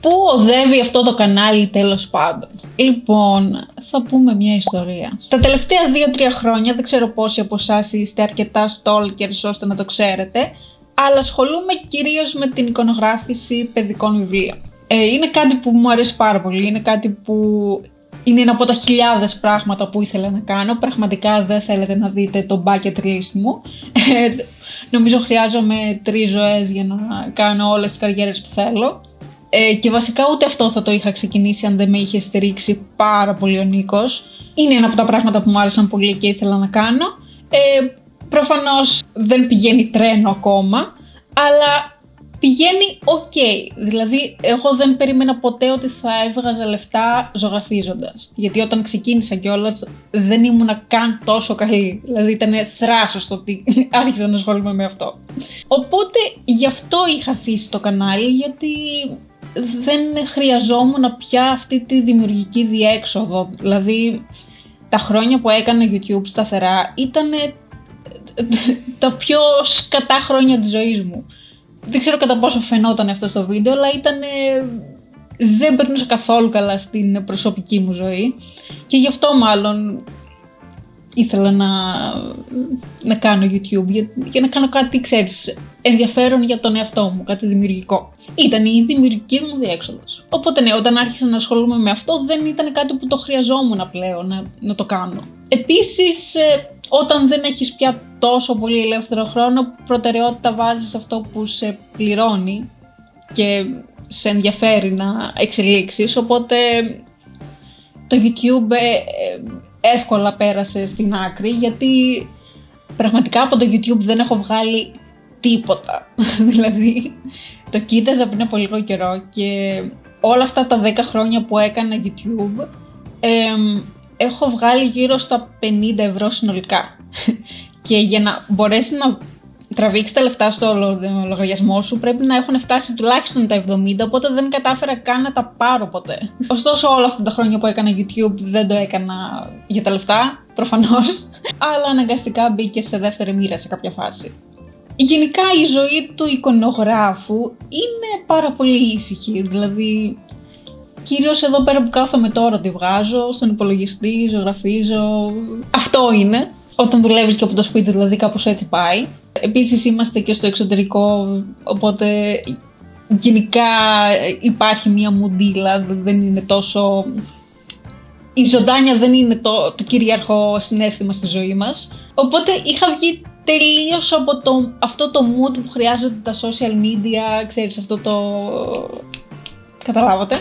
Πού οδεύει αυτό το κανάλι τέλος πάντων? Λοιπόν, θα πούμε μια ιστορία. Τα τελευταία 2-3 χρόνια, δεν ξέρω πόσοι από εσάς είστε αρκετά stalkers ώστε να το ξέρετε, αλλά ασχολούμαι κυρίως με την εικονογράφηση παιδικών βιβλίων. Είναι κάτι που μου αρέσει πάρα πολύ, είναι κάτι που είναι ένα από τα χιλιάδες πράγματα που ήθελα να κάνω. Πραγματικά δεν θέλετε να δείτε το bucket list μου. Νομίζω χρειάζομαι 3 ζωές για να κάνω όλες τις καριέρες που θέλω. Και βασικά ούτε αυτό θα το είχα ξεκινήσει αν δεν με είχε στηρίξει πάρα πολύ ο Νίκος. Είναι ένα από τα πράγματα που μου άρεσαν πολύ και ήθελα να κάνω. Προφανώς δεν πηγαίνει τρένο ακόμα, αλλά πηγαίνει ok. Δηλαδή, εγώ δεν περίμενα ποτέ ότι θα έβγαζα λεφτά ζωγραφίζοντας. Γιατί όταν ξεκίνησα κιόλας δεν ήμουνα καν τόσο καλή. Δηλαδή, ήταν θράσος το ότι άρχισα να ασχολούμαι με αυτό. Οπότε, γι' αυτό είχα αφήσει το κανάλι, γιατί δεν χρειαζόμουν πια αυτή τη δημιουργική διέξοδο. Δηλαδή, τα χρόνια που έκανα YouTube σταθερά ήταν τα πιο σκατά χρόνια της ζωής μου. Δεν ξέρω κατά πόσο φαινόταν αυτό στο βίντεο, αλλά δεν περνούσα καθόλου καλά στην προσωπική μου ζωή και γι' αυτό μάλλον ήθελα να κάνω YouTube, για να κάνω κάτι, ξέρεις, ενδιαφέρον για τον εαυτό μου, κάτι δημιουργικό. Ήταν η δημιουργική μου διέξοδος. Οπότε ναι, όταν άρχισα να ασχολούμαι με αυτό, δεν ήταν κάτι που το χρειαζόμουν πλέον να το κάνω. Επίσης, όταν δεν έχεις πια τόσο πολύ ελεύθερο χρόνο, προτεραιότητα βάζεις αυτό που σε πληρώνει και σε ενδιαφέρει να εξελίξεις, οπότε το YouTube εύκολα πέρασε στην άκρη, γιατί πραγματικά από το YouTube δεν έχω βγάλει τίποτα. Δηλαδή, το κοίταζα πριν από λίγο καιρό και όλα αυτά τα 10 χρόνια που έκανα YouTube, έχω βγάλει γύρω στα 50 ευρώ συνολικά. Και για να μπορέσει να τραβήξει τα λεφτά στο λογαριασμό σου πρέπει να έχουν φτάσει τουλάχιστον τα 70, οπότε δεν κατάφερα καν να τα πάρω ποτέ. Ωστόσο, όλα αυτά τα χρόνια που έκανα YouTube δεν το έκανα για τα λεφτά, προφανώς, αλλά αναγκαστικά μπήκε σε δεύτερη μοίρα σε κάποια φάση. Γενικά η ζωή του εικονογράφου είναι πάρα πολύ ήσυχη, δηλαδή κυρίως εδώ πέρα που κάθομαι τώρα τη βγάζω, στον υπολογιστή, ζωγραφίζω, αυτό είναι. Όταν δουλεύεις και από το σπίτι, δηλαδή κάπως έτσι πάει. Επίσης είμαστε και στο εξωτερικό, οπότε γενικά υπάρχει μία μουντίλα, δεν είναι τόσο... Η ζωντάνια δεν είναι το κυρίαρχο συναίσθημα στη ζωή μας. Οπότε είχα βγει τελείως από αυτό το mood που χρειάζονται τα social media, ξέρεις, αυτό το... Καταλάβατε.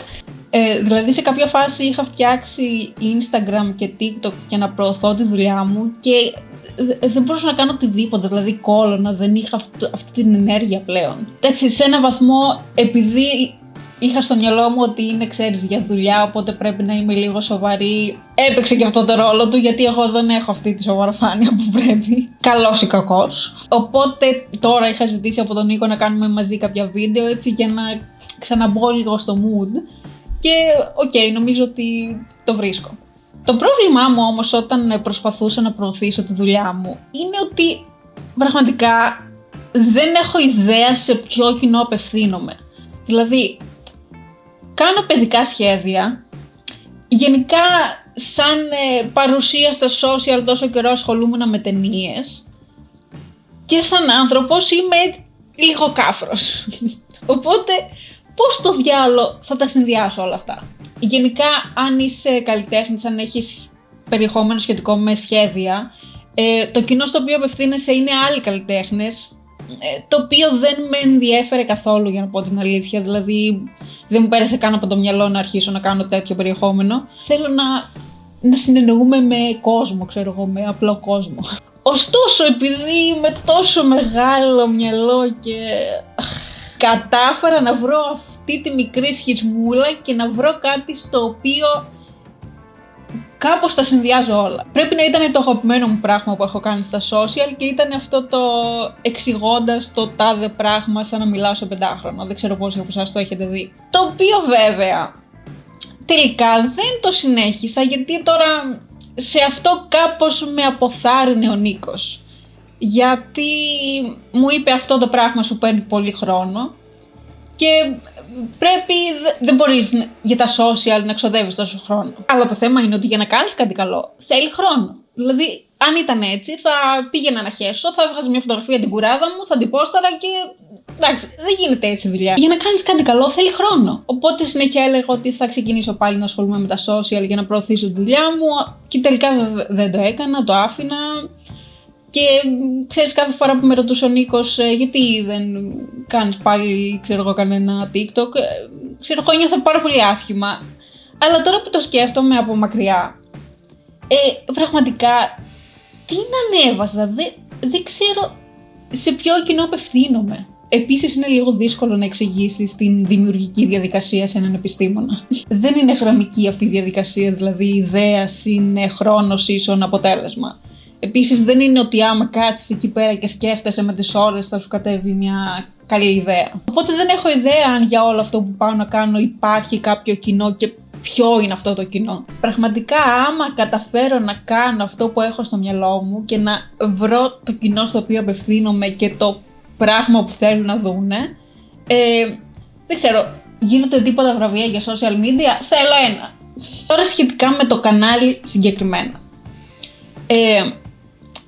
Δηλαδή σε κάποια φάση είχα φτιάξει Instagram και TikTok για να προωθώ τη δουλειά μου και δεν μπορούσα να κάνω οτιδήποτε, δηλαδή κόλλωνα, δεν είχα αυτή την ενέργεια πλέον. Εντάξει, σε ένα βαθμό, επειδή είχα στο μυαλό μου ότι είναι, ξέρεις, για δουλειά, οπότε πρέπει να είμαι λίγο σοβαρή, έπαιξε και αυτό το ρόλο του, γιατί εγώ δεν έχω αυτή τη σοβαροφάνεια που πρέπει, καλός ή κακός. Οπότε τώρα είχα ζητήσει από τον Νίκο να κάνουμε μαζί κάποια βίντεο, έτσι, για να ξαναμπω λίγο στο mood. Και νομίζω ότι το βρίσκω. Το πρόβλημά μου όμως όταν προσπαθούσα να προωθήσω τη δουλειά μου είναι ότι πραγματικά δεν έχω ιδέα σε ποιο κοινό απευθύνομαι. Δηλαδή, κάνω παιδικά σχέδια, γενικά σαν παρουσία στα social τόσο καιρό ασχολούμαι με ταινίες και σαν άνθρωπος είμαι λίγο κάφρος. Οπότε, πώς το διάλο θα τα συνδυάσω όλα αυτά? Γενικά, αν είσαι καλλιτέχνης, αν έχεις περιεχόμενο σχετικό με σχέδια, το κοινό στο οποίο απευθύνεσαι είναι άλλοι καλλιτέχνες, το οποίο δεν με ενδιέφερε καθόλου, για να πω την αλήθεια. Δηλαδή, δεν μου πέρασε καν από το μυαλό να αρχίσω να κάνω τέτοιο περιεχόμενο. Θέλω να συνεννοούμε με κόσμο, ξέρω εγώ, με απλό κόσμο. Ωστόσο, επειδή είμαι τόσο μεγάλο μυαλό και κατάφερα να βρω αυτή τη μικρή σχισμούλα και να βρω κάτι στο οποίο κάπως τα συνδυάζω όλα. Πρέπει να ήταν το αγαπημένο μου πράγμα που έχω κάνει στα social και ήταν αυτό το εξηγώντας το τάδε πράγμα σαν να μιλάω σε 5χρονο. Δεν ξέρω πόσοι από εσάς το έχετε δει. Το οποίο βέβαια τελικά δεν το συνέχισα, γιατί τώρα σε αυτό κάπως με αποθάρρυνε ο Νίκος. Γιατί μου είπε αυτό το πράγμα σου παίρνει πολύ χρόνο και δεν μπορείς για τα social να ξοδεύεις τόσο χρόνο. Αλλά το θέμα είναι ότι για να κάνεις κάτι καλό θέλει χρόνο. Δηλαδή, αν ήταν έτσι, θα πήγαινα να χέσω, θα έβγαζα μια φωτογραφία για την κουράδα μου, θα την πόσταρα και. Εντάξει, δεν γίνεται έτσι δουλειά. Για να κάνεις κάτι καλό θέλει χρόνο. Οπότε συνέχεια έλεγα ότι θα ξεκινήσω πάλι να ασχολούμαι με τα social για να προωθήσω τη δουλειά μου. Και τελικά δεν το έκανα, το άφηνα. Και ξέρεις, κάθε φορά που με ρωτούσε ο Νίκος γιατί δεν κάνεις πάλι, ξέρω εγώ, κανένα TikTok, ξέρω εγώ, νιώθω πάρα πολύ άσχημα. Αλλά τώρα που το σκέφτομαι από μακριά, πραγματικά, τι να ανέβαζα, δεν ξέρω σε ποιο κοινό απευθύνομαι. Επίσης είναι λίγο δύσκολο να εξηγήσεις την δημιουργική διαδικασία σε έναν επιστήμονα. Δεν είναι γραμμική αυτή η διαδικασία, δηλαδή ιδέα είναι χρόνος ίσον αποτέλεσμα. Επίσης δεν είναι ότι άμα κάτσεις εκεί πέρα και σκέφτεσαι με τις ώρες θα σου κατέβει μια καλή ιδέα. Οπότε δεν έχω ιδέα αν για όλο αυτό που πάω να κάνω υπάρχει κάποιο κοινό και ποιο είναι αυτό το κοινό. Πραγματικά άμα καταφέρω να κάνω αυτό που έχω στο μυαλό μου και να βρω το κοινό στο οποίο απευθύνομαι και το πράγμα που θέλουν να δούνε, δεν ξέρω, γίνονται τίποτα βραβεία για social media, θέλω ένα. Τώρα σχετικά με το κανάλι συγκεκριμένα.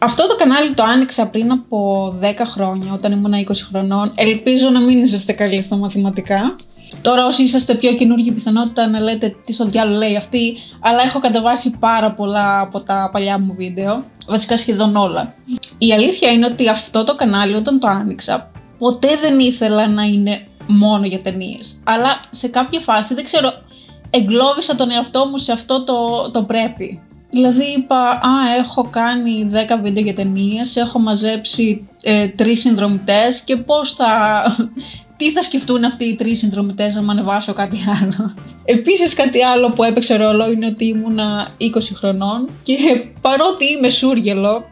Αυτό το κανάλι το άνοιξα πριν από 10 χρόνια, όταν ήμουν 20 χρονών. Ελπίζω να μην είσαστε καλοί στα μαθηματικά. Τώρα όσοι είσαστε πιο καινούργιοι, πιθανότητα να λέτε τι στο διάλογο λέει αυτή, αλλά έχω κατεβάσει πάρα πολλά από τα παλιά μου βίντεο, βασικά σχεδόν όλα. Η αλήθεια είναι ότι αυτό το κανάλι όταν το άνοιξα, ποτέ δεν ήθελα να είναι μόνο για ταινίες. Αλλά σε κάποια φάση, δεν ξέρω, εγκλώβησα τον εαυτό μου σε αυτό το πρέπει. Δηλαδή είπα, έχω κάνει 10 βίντεο για ταινίες, έχω μαζέψει 3 συνδρομητές και τι θα σκεφτούν αυτοί οι 3 συνδρομητές αν ανεβάσω κάτι άλλο. Επίσης κάτι άλλο που έπαιξε ρόλο είναι ότι ήμουνα 20 χρονών και παρότι είμαι σούργελο,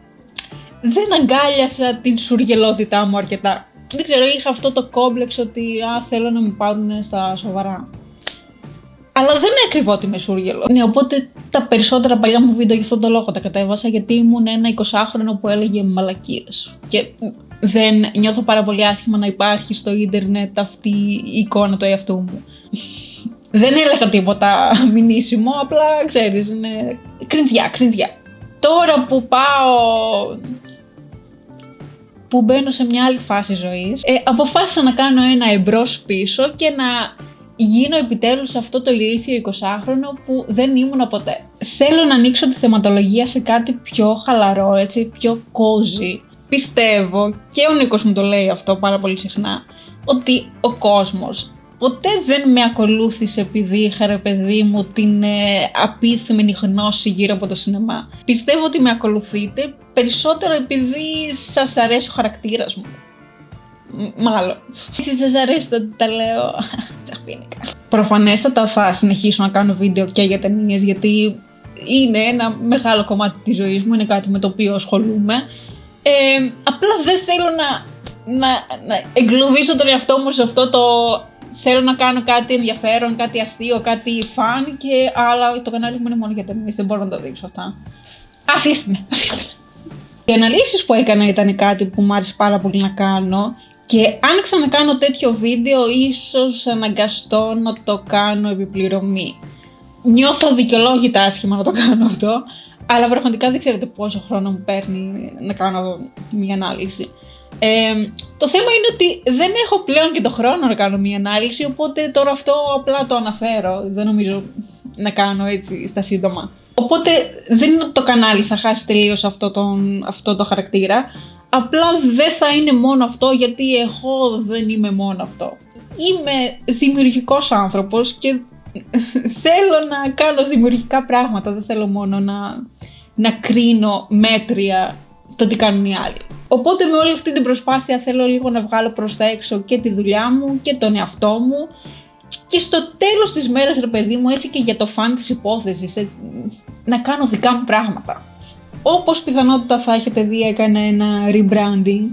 δεν αγκάλιασα την σουργελότητά μου αρκετά. Δεν ξέρω, είχα αυτό το κόμπλεξ ότι θέλω να με πάρουν στα σοβαρά. Αλλά δεν είναι ακριβό ότι είμαι σούργελο. Ναι, οπότε τα περισσότερα παλιά μου βίντεο γι' αυτόν τον λόγο τα κατέβασα, γιατί ήμουν ένα 20χρονο που έλεγε μαλακίες. Και δεν νιώθω πάρα πολύ άσχημα να υπάρχει στο ίντερνετ αυτή η εικόνα του εαυτού μου. Δεν έλεγα τίποτα μηνύσιμο, απλά ξέρεις, είναι κριντζιά. Τώρα που μπαίνω σε μια άλλη φάση ζωής, αποφάσισα να κάνω ένα εμπρός πίσω και να γίνω επιτέλους αυτό το ηλίθιο 20χρονο που δεν ήμουν ποτέ. Θέλω να ανοίξω τη θεματολογία σε κάτι πιο χαλαρό, έτσι, πιο cozy. Πιστεύω, και ο Νίκος μου το λέει αυτό πάρα πολύ συχνά, ότι ο κόσμος ποτέ δεν με ακολούθησε επειδή είχα, ρε παιδί μου, την απίθυμενη γνώση γύρω από το σινεμά. Πιστεύω ότι με ακολουθείτε περισσότερο επειδή σας αρέσει ο χαρακτήρας μου. Μάλλον. Εσείς σας αρέσει το ότι τα λέω τσαχπίνικα. Προφανέστατα θα συνεχίσω να κάνω βίντεο και για ταινίες, γιατί είναι ένα μεγάλο κομμάτι της ζωής μου, είναι κάτι με το οποίο ασχολούμαι. Απλά δεν θέλω να εγκλωβίσω τον εαυτό μου σε αυτό το θέλω να κάνω κάτι ενδιαφέρον, κάτι αστείο, κάτι φαν και αλλά το κανάλι μου είναι μόνο για ταινίες, δεν μπορώ να το δείξω αυτά. Αφήστε με. Οι αναλύσεις που έκανα ήταν κάτι που μου άρεσε πάρα πολύ να κάνω και αν ξανακάνω τέτοιο βίντεο ίσως αναγκαστώ να το κάνω επιπληρωμή. Νιώθω δικαιολόγητα άσχημα να το κάνω αυτό, αλλά πραγματικά δεν ξέρετε πόσο χρόνο μου παίρνει να κάνω μια ανάλυση. Το θέμα είναι ότι δεν έχω πλέον και το χρόνο να κάνω μια ανάλυση, οπότε τώρα αυτό απλά το αναφέρω, δεν νομίζω να κάνω έτσι στα σύντομα. Οπότε δεν είναι ότι το κανάλι θα χάσει τελείως αυτό το χαρακτήρα, απλά δεν θα είναι μόνο αυτό, γιατί εγώ δεν είμαι μόνο αυτό. Είμαι δημιουργικός άνθρωπος και θέλω να κάνω δημιουργικά πράγματα, δεν θέλω μόνο να κρίνω μέτρια το τι κάνουν οι άλλοι. Οπότε με όλη αυτή την προσπάθεια θέλω λίγο να βγάλω προς τα έξω και τη δουλειά μου και τον εαυτό μου και στο τέλος της μέρας, ρε παιδί μου, έτσι και για το φαν της υπόθεσης, να κάνω δικά μου πράγματα. Όπως πιθανότητα θα έχετε δει, έκανα ένα rebranding.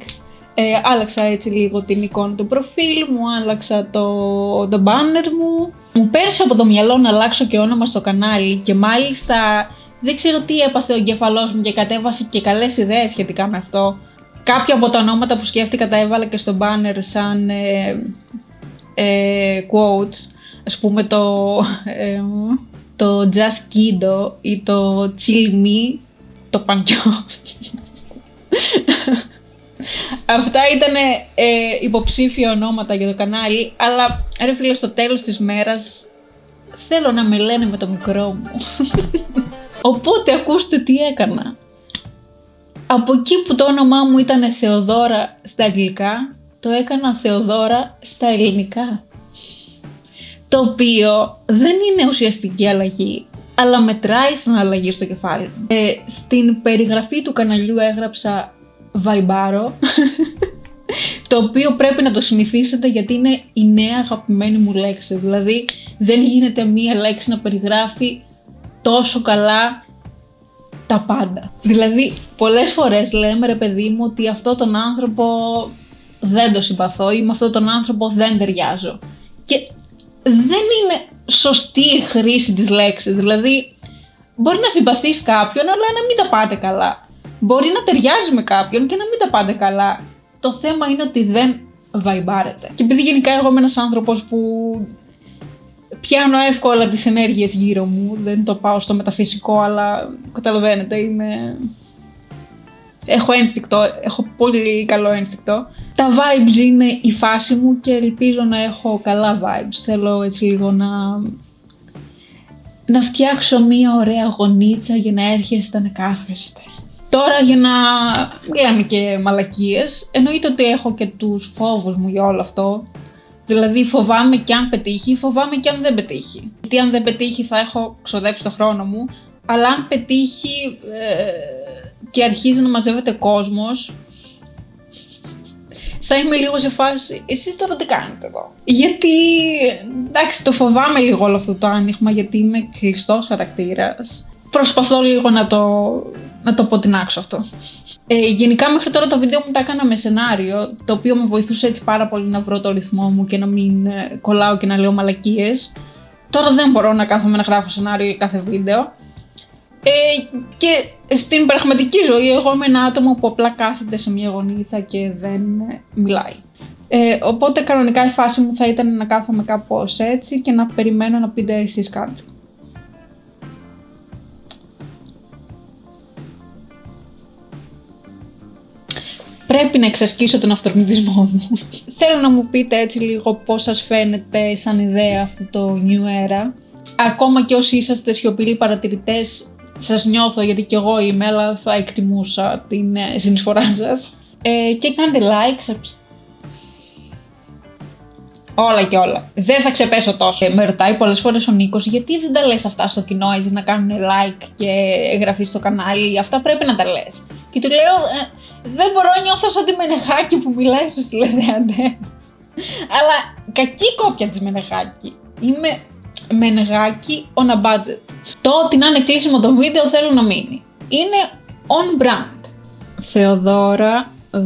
Άλλαξα έτσι λίγο την εικόνα του προφίλ μου, άλλαξα το banner μου. Μου πέρασε από το μυαλό να αλλάξω και όνομα στο κανάλι και μάλιστα δεν ξέρω τι έπαθε ο εγκεφαλός μου και κατέβασε και καλές ιδέες σχετικά με αυτό. Κάποια από τα ονόματα που σκέφτηκα τα έβαλα και στο banner σαν quotes, ας πούμε το Just Kiddo ή το Chill Me, το πανκιό. Αυτά ήταν υποψήφια ονόματα για το κανάλι, αλλά ρε φίλε, στο τέλος της μέρας θέλω να με λένε με το μικρό μου. Οπότε ακούστε τι έκανα. Από εκεί που το όνομά μου ήταν Θεοδώρα στα αγγλικά, το έκανα Θεοδώρα στα ελληνικά. Το οποίο δεν είναι ουσιαστική αλλαγή, αλλά μετράει σαν αλλαγή στο κεφάλι μου. Στην περιγραφή του καναλιού έγραψα Βαϊμπάρο, το οποίο πρέπει να το συνηθίσετε γιατί είναι η νέα αγαπημένη μου λέξη. Δηλαδή δεν γίνεται μία λέξη να περιγράφει τόσο καλά τα πάντα. Δηλαδή πολλές φορές λέμε, ρε παιδί μου, ότι αυτό τον άνθρωπο δεν το συμπαθώ ή με αυτόν τον άνθρωπο δεν ταιριάζω. Και δεν είναι σωστή η χρήση της λέξης. Δηλαδή μπορεί να συμπαθείς κάποιον αλλά να μην τα πάτε καλά. Μπορεί να ταιριάζει με κάποιον και να μην τα πάτε καλά. Το θέμα είναι ότι δεν βαϊμπάρετε. Και επειδή γενικά εγώ είμαι ένας άνθρωπος που πιάνω εύκολα τις ενέργειες γύρω μου, δεν το πάω στο μεταφυσικό, αλλά καταλαβαίνετε, έχω ένστικτο, έχω πολύ καλό ένστικτο. Τα vibes είναι η φάση μου και ελπίζω να έχω καλά vibes. Θέλω έτσι λίγο να φτιάξω μία ωραία γωνίτσα για να έρχεστε να κάθεστε. Τώρα για να μιλάμε και μαλακίες, εννοείται ότι έχω και τους φόβους μου για όλο αυτό. Δηλαδή φοβάμαι και αν πετύχει, φοβάμαι και αν δεν πετύχει. Γιατί αν δεν πετύχει θα έχω ξοδέψει το χρόνο μου, αλλά αν πετύχει και αρχίζει να μαζεύεται κόσμος, θα είμαι λίγο σε φάση, εσείς τώρα τι κάνετε εδώ? Γιατί, εντάξει, το φοβάμαι λίγο όλο αυτό το άνοιγμα, γιατί είμαι κλειστός χαρακτήρας. Προσπαθώ λίγο να το αποτινάξω αυτό. Γενικά μέχρι τώρα τα βίντεο μου τα έκανα με σενάριο, το οποίο με βοηθούσε έτσι πάρα πολύ να βρω το ρυθμό μου και να μην κολλάω και να λέω μαλακίες. Τώρα δεν μπορώ να κάθομαι να γράφω σενάριο για κάθε βίντεο. Και στην πραγματική ζωή εγώ είμαι ένα άτομο που απλά κάθεται σε μια γωνίτσα και δεν μιλάει. Οπότε κανονικά η φάση μου θα ήταν να κάθομαι κάπως έτσι και να περιμένω να πείτε εσείς κάτι. Πρέπει να εξασκήσω τον αυτορμητισμό μου. Θέλω να μου πείτε έτσι λίγο πώς σας φαίνεται σαν ιδέα αυτό το New Era. Ακόμα και όσοι είσαστε σιωπηλοί παρατηρητές, σας νιώθω γιατί κι εγώ είμαι, αλλά θα εκτιμούσα την συνεισφορά σας. Και κάντε like, όλα και όλα. Δεν θα ξεπέσω τόσο. Με ρωτάει πολλές φορές ο Νίκος, γιατί δεν τα λες αυτά στο κοινό, έτσι να κάνουν like και εγγραφή στο κανάλι, αυτά πρέπει να τα λες. Και του λέω, δεν μπορώ, νιώθω σαν τη Μενεχάκη που μιλάει στους τηλεθεατές. Αλλά κακή κόπια της Μενεχάκη. Είμαι Μενεγάκη on a budget. Το ότι να είναι κλείσιμο το βίντεο θέλω να μείνει. Είναι on brand. Θεοδώρα 2.0